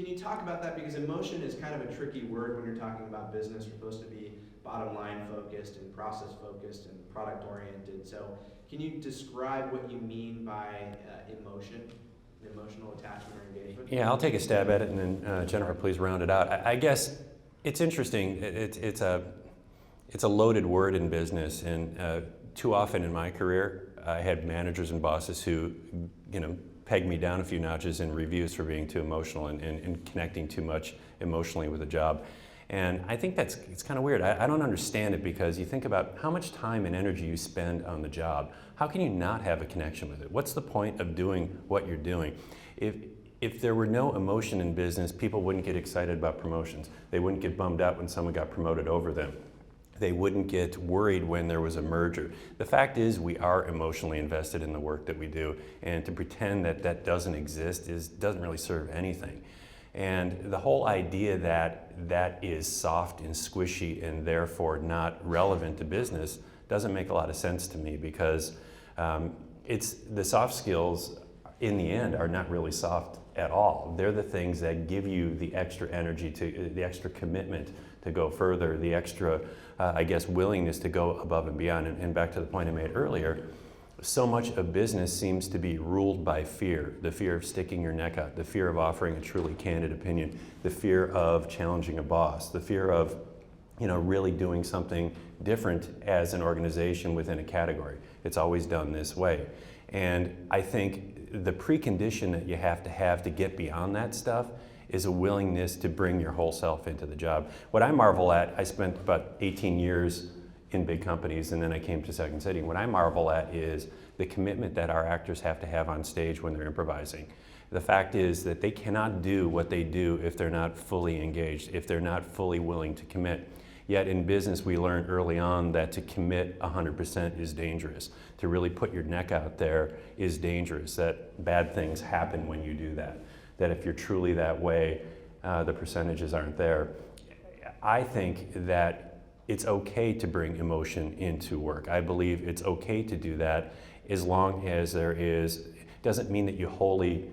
Can you talk about that? Because emotion is kind of a tricky word when you're talking about business. You're supposed to be bottom line focused and process focused and product oriented. So can you describe what you mean by emotion, emotional attachment or engagement? Yeah, I'll take a stab at it, and then Jennifer, please round it out. I guess it's interesting. It's a loaded word in business, and too often in my career, I had managers and bosses who, pegged me down a few notches in reviews for being too emotional and connecting too much emotionally with a job. And I think it's kind of weird. I don't understand it, because you think about how much time and energy you spend on the job. How can you not have a connection with it? What's the point of doing what you're doing? If there were no emotion in business, people wouldn't get excited about promotions. They wouldn't get bummed out when someone got promoted over them. They wouldn't get worried when there was a merger. The fact is, we are emotionally invested in the work that we do, and to pretend that that doesn't exist doesn't really serve anything. And the whole idea that that is soft and squishy and therefore not relevant to business doesn't make a lot of sense to me, because it's the soft skills in the end are not really soft at all. They're the things that give you the extra energy, the extra commitment to go further, the extra, willingness to go above and beyond. And back to the point I made earlier, so much of business seems to be ruled by fear. The fear of sticking your neck out, the fear of offering a truly candid opinion, the fear of challenging a boss, the fear of really doing something different as an organization within a category. It's always done this way. And I think the precondition that you have to get beyond that stuff is a willingness to bring your whole self into the job. What I marvel at, I spent about 18 years in big companies, and then I came to Second City. What I marvel at is the commitment that our actors have to have on stage when they're improvising. The fact is that they cannot do what they do if they're not fully engaged, if they're not fully willing to commit. Yet in business, we learned early on that to commit 100% is dangerous. To really put your neck out there is dangerous, that bad things happen when you do that. That if you're truly that way, the percentages aren't there. I think that it's okay to bring emotion into work. I believe it's okay to do that as long as doesn't mean that you wholly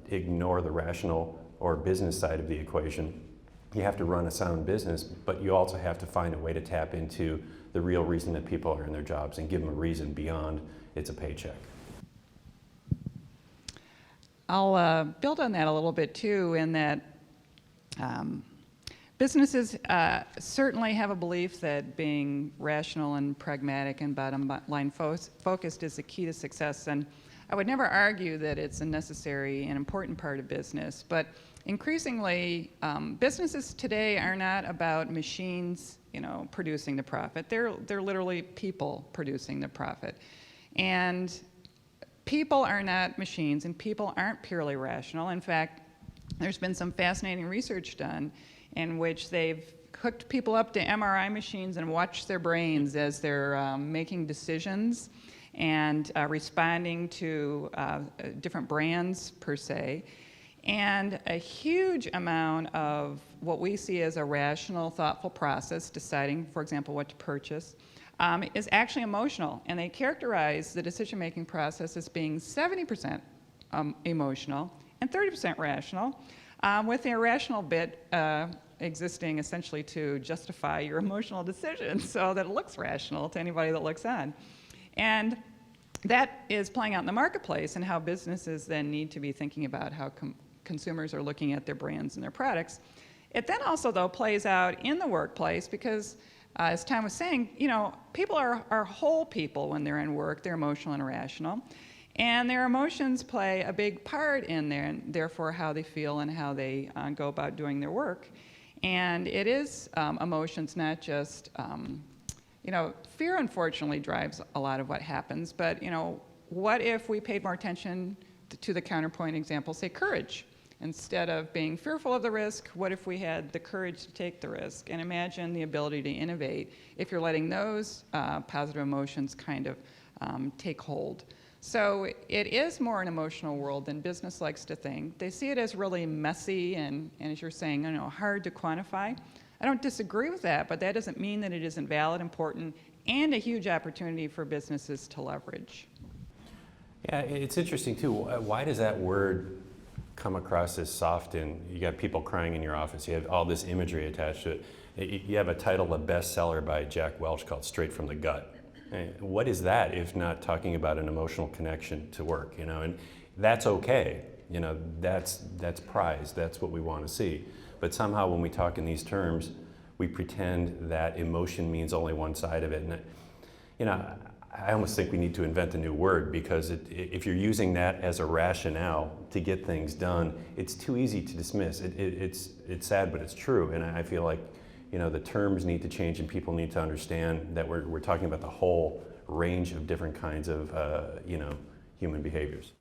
ignore the rational or business side of the equation. You have to run a sound business, but you also have to find a way to tap into the real reason that people are in their jobs and give them a reason beyond it's a paycheck. I'll build on that a little bit too, in that businesses certainly have a belief that being rational and pragmatic and bottom line focused is the key to success. And I would never argue that it's a necessary and important part of business, but increasingly businesses today are not about machines, producing the profit. They're literally people producing the profit. And people are not machines, and people aren't purely rational. In fact, there's been some fascinating research done in which they've hooked people up to MRI machines and watched their brains as they're making decisions and responding to different brands per se. And a huge amount of what we see as a rational, thoughtful process, deciding, for example, what to purchase, is actually emotional. And they characterize the decision-making process as being 70% emotional and 30% rational, with the irrational bit existing essentially to justify your emotional decision so that it looks rational to anybody that looks on. And that is playing out in the marketplace, and how businesses then need to be thinking about how consumers are looking at their brands and their products. It then also, though, plays out in the workplace because, as Tom was saying, people are whole people when they're in work. They're emotional and rational. And their emotions play a big part in there, and therefore how they feel and how they go about doing their work. And it is emotions, not just, fear unfortunately drives a lot of what happens, but what if we paid more attention to the counterpoint example, say courage? Instead of being fearful of the risk, what if we had the courage to take the risk? And imagine the ability to innovate if you're letting those positive emotions kind of take hold. So it is more an emotional world than business likes to think. They see it as really messy and as you're saying, hard to quantify. I don't disagree with that, but that doesn't mean that it isn't valid, important, and a huge opportunity for businesses to leverage. Yeah, it's interesting too. Why does that word come across as soft, and you got people crying in your office. You have all this imagery attached to it. You have a title, a bestseller by Jack Welch called Straight from the Gut. What is that if not talking about an emotional connection to work, you know? And that's okay, you know, that's prized, that's what we want to see. But somehow when we talk in these terms, we pretend that emotion means only one side of it. And, you know, I almost think we need to invent a new word, because if you're using that as a rationale to get things done, it's too easy to dismiss. It's sad, but it's true. And I feel like, you know, the terms need to change, and people need to understand that we're talking about the whole range of different kinds of, you know, human behaviors.